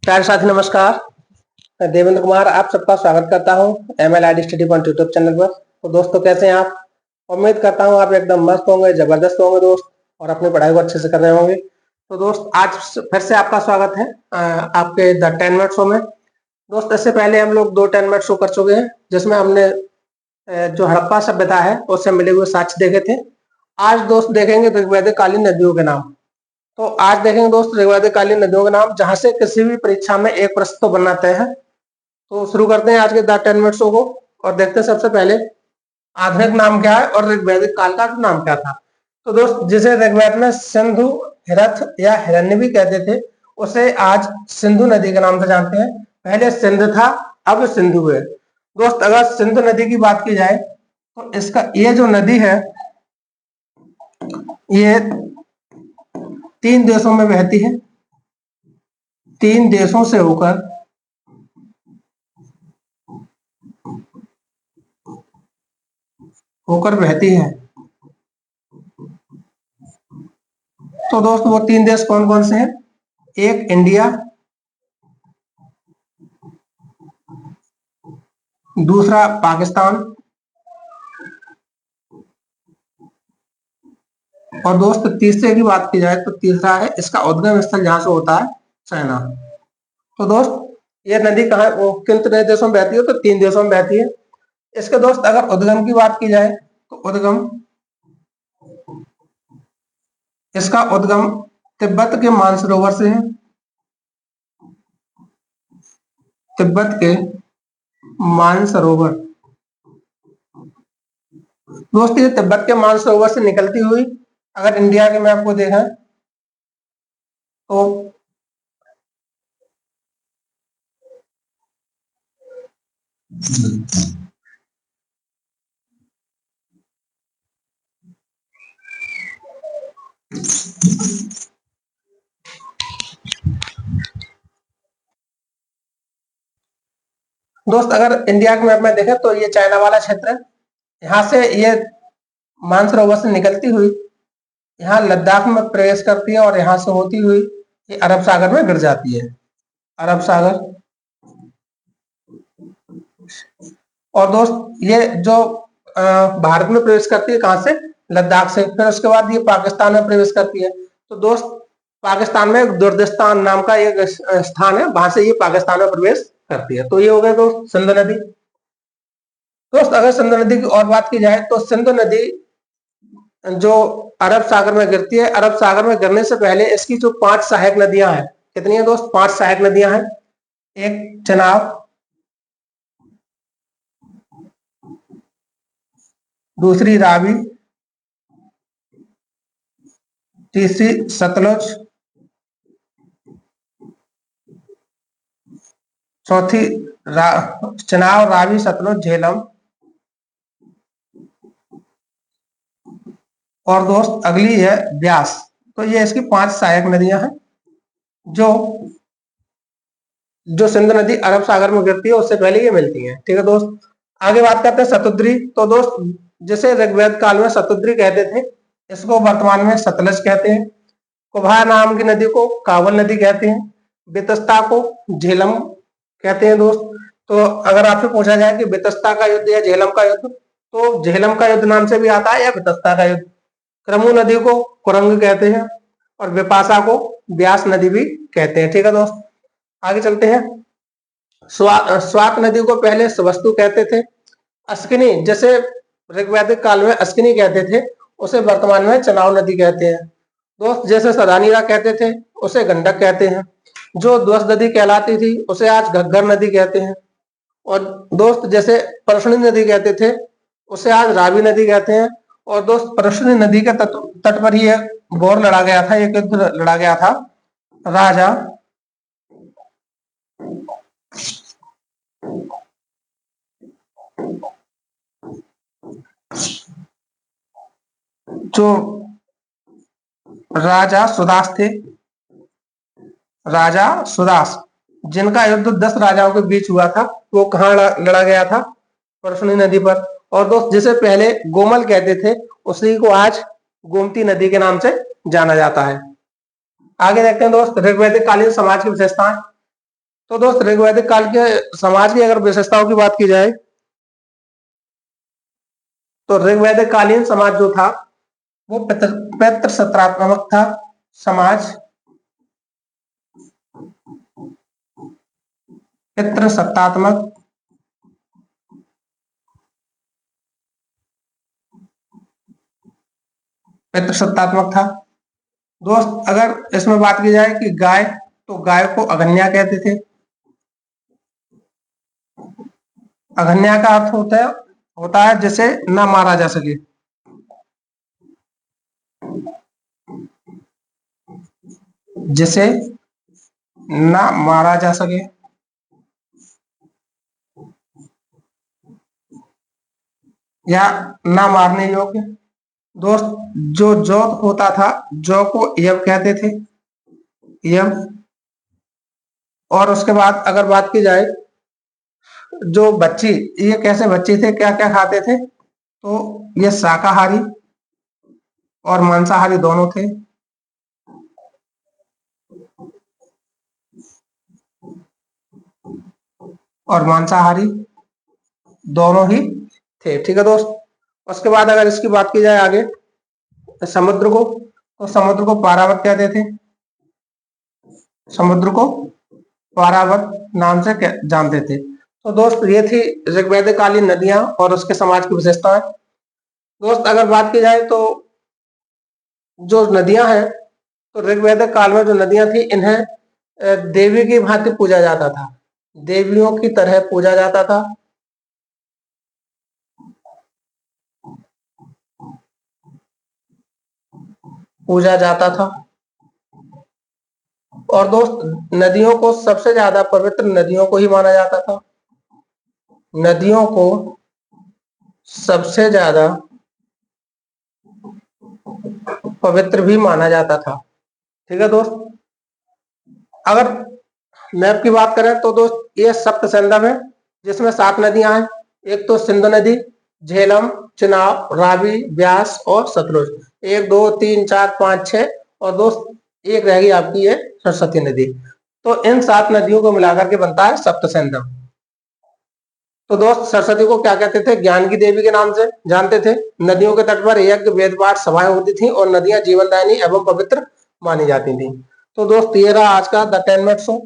प्यारे साथी नमस्कार। मैं देवेंद्र कुमार आप सबका स्वागत करता हूं MLID study point YouTube channel पर। तो दोस्तों कैसे हैं आप? उम्मीद करता हूं आप एकदम मस्त होंगे, जबरदस्त होंगे दोस्त, और अपनी पढ़ाई को अच्छे से कर रहे होंगे। तो दोस्त आज फिर से आपका स्वागत है आपके द 10 मिनट शो में। दोस्त इससे पहले हम लोग 2 10 मिनट शो कर चुके हैं, जिसमें हमने जो हड़प्पा सभ्यता है उससे मिले हुए साक्ष्य देखे थे। आज दोस्त देखेंगे ऋग्वैदिक कालीन नदियों के नाम। तो आज देखेंगे दोस्त ऋग्वैदिक कालीन नदियों के नाम, जहां से किसी भी परीक्षा में एक प्रश्न तो बनना तय है। तो शुरू करते हैं आज के द 10 मिनट शो को और देखते हैं सबसे पहले आधुनिक नाम क्या है और ऋग्वैदिक काल का नाम क्या था। तो दोस्त जिसे ऋग्वेद में सिंधु, हिरथ या हिरण्यवी कहते थे, उसे आज सिंधु नदी के नाम से जानते हैं। पहले सिंध था, अब सिंधु है। दोस्त अगर सिंधु नदी की बात की जाए तो इसका ये जो नदी है ये 3 देशों में बहती है। 3 देशों से होकर बहती है। तो दोस्त वो 3 देश कौन कौन से हैं? एक इंडिया, दूसरा पाकिस्तान, और दोस्त तीसरे की बात की जाए तो तीसरा है इसका उद्गम स्थल जहां से होता है चाइना। तो दोस्त ये नदी कहाँ वो किन देशों में बहती है? तो 3 देशों में बहती है। इसके दोस्त अगर उद्गम की बात की जाए तो इसका उद्गम तिब्बत के मानसरोवर से है। तिब्बत के मानसरोवर। दोस्त ये तिब्बत के मानसरोवर से निकलती हुई अगर इंडिया के मैप को देखें तो दोस्त अगर इंडिया के मैप में देखें तो ये चाइना वाला क्षेत्र है। यहाँ से ये मानसरोवर से निकलती हुई यहाँ लद्दाख में प्रवेश करती है और यहाँ से होती हुई ये अरब सागर में गिर जाती है। अरब सागर। और दोस्त ये जो भारत में प्रवेश करती है कहां से? लद्दाख से। फिर उसके बाद ये पाकिस्तान में प्रवेश करती है। तो दोस्त पाकिस्तान में दुर्दिस्तान नाम का एक स्थान है, वहां से ये पाकिस्तान में प्रवेश करती है। तो ये हो गया दोस्त सिंधु नदी। दोस्त अगर सिंधु नदी की और बात की जाए तो सिंधु नदी जो अरब सागर में गिरती है, अरब सागर में गिरने से पहले इसकी जो 5 सहायक नदियां हैं, कितनी है दोस्त? 5 सहायक नदियां हैं। एक चेनाब, दूसरी रावी, तीसरी सतलुज, चौथी चेनाब, रावी, सतलुज, झेलम, और दोस्त अगली है ब्यास। तो ये इसकी 5 सहायक नदियां हैं जो जो सिंधु नदी अरब सागर में गिरती है उससे पहले ये मिलती है। ठीक है दोस्त, आगे बात करते हैं शतुद्री। तो दोस्त जिसे ऋग्वेद काल में शतुद्री कहते थे, इसको वर्तमान में सतलज कहते हैं। कुबा नाम की नदी को काबुल नदी कहते हैं। बेतस्ता को झेलम कहते हैं दोस्त। तो अगर आपसे पूछा जाए कि बेतस्ता का युद्ध या झेलम का युद्ध, तो झेलम का युद्ध नाम से भी आता है या बेतस्ता का युद्ध। क्रमु नदी को कुरंग कहते हैं और विपाशा को ब्यास नदी भी कहते हैं। ठीक है दोस्त, आगे चलते हैं। स्वात नदी को पहले स्वस्तु कहते थे। अस्किनी, जैसे ऋग्वैदिक काल में अस्किनी कहते थे, उसे वर्तमान में चनाव नदी कहते हैं। दोस्त जैसे सदानीरा कहते थे उसे गंडक कहते हैं। जो ध्वस नदी कहलाती थी उसे आज घग्गर नदी कहते हैं। और दोस्त जैसे परसणी नदी कहते थे उसे आज रावी नदी कहते हैं। और दोस्त परसणी नदी के तट पर ही एक वॉर लड़ा गया था, एक युद्ध लड़ा गया था। राजा जो राजा सुदास थे, राजा सुदास, जिनका युद्ध 10 राजाओं के बीच हुआ था, वो कहाँ लड़ा गया था? परसुनी नदी पर। और दोस्त जिसे पहले गोमल कहते थे उसी को आज गोमती नदी के नाम से जाना जाता है। आगे देखते हैं दोस्त ऋग्वैदिक कालीन समाज की विशेषताएं। तो दोस्त ऋग्वैदिक काल के समाज की अगर विशेषताओं की बात की जाए तो ऋग्वैदिक कालीन समाज जो था वो पितृ सत्रात्मक था समाज, पितृसत्तात्मक पितृसत्तात्मक था। दोस्त अगर इसमें बात की जाए कि गाय, तो गाय को अगन्या कहते थे। अगन्या का अर्थ होता है जिसे न मारा जा सके। जिसे न मारा जा सके या न मारने योग्य। दोस्त जो जौ होता था, जौ को यव कहते थे, यव। और उसके बाद अगर बात की जाए जो बच्ची, ये कैसे बच्चे थे, क्या क्या खाते थे, तो ये शाकाहारी और मांसाहारी दोनों थे। और मांसाहारी दोनों ही थे, ठीक है दोस्त। उसके बाद अगर इसकी बात की जाए आगे समुद्र को, तो समुद्र को पारावत कहते थे। समुद्र को पारावत नाम से जानते थे। तो दोस्त ये थी ऋग्वैदिक कालीन नदियां और उसके समाज की विशेषताएं। दोस्त अगर बात की जाए तो जो नदियां हैं, तो ऋग्वैदिक काल में जो नदियां थी इन्हें देवी की भांति पूजा जाता था, देवियों की तरह पूजा जाता था। पूजा जाता था। और दोस्त नदियों को सबसे ज्यादा पवित्र नदियों को ही माना जाता था। नदियों को सबसे ज्यादा पवित्र भी माना जाता था, ठीक है दोस्त। अगर मैप की बात करें तो दोस्त ये सप्त संगम है जिसमें 7 नदियां हैं। एक तो सिंधु नदी, झेलम, चिनाब, रावी, ब्यास और सतलुज। 1 2 3 4 5 6 और दोस्त एक रहेगी आपकी ये सरस्वती नदी। तो इन 7 नदियों को मिलाकर के बनता है सप्त संगम। तो दोस्त सरस्वती को क्या कहते थे, ज्ञान की देवी के नाम से जानते थे। नदियों के तट पर यज्ञ, वेद पाठ, सभाएं होती थी और नदियां जीवनदायिनी एवं पवित्र मानी जाती थी। तो दोस्त ये रहा आज का द 10 मिनट शो।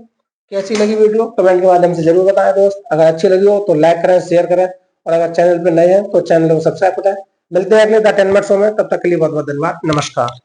कैसी लगी वीडियो कमेंट के माध्यम से जरूर बताएं दोस्त। अगर अच्छी लगी हो तो लाइक करें, शेयर करें और अगर चैनल पर नए हैं तो चैनल को सब्सक्राइब करें। मिलते हैं अगले द 10 मिनट शो में, तब तक के लिए बहुत बहुत धन्यवाद। नमस्कार।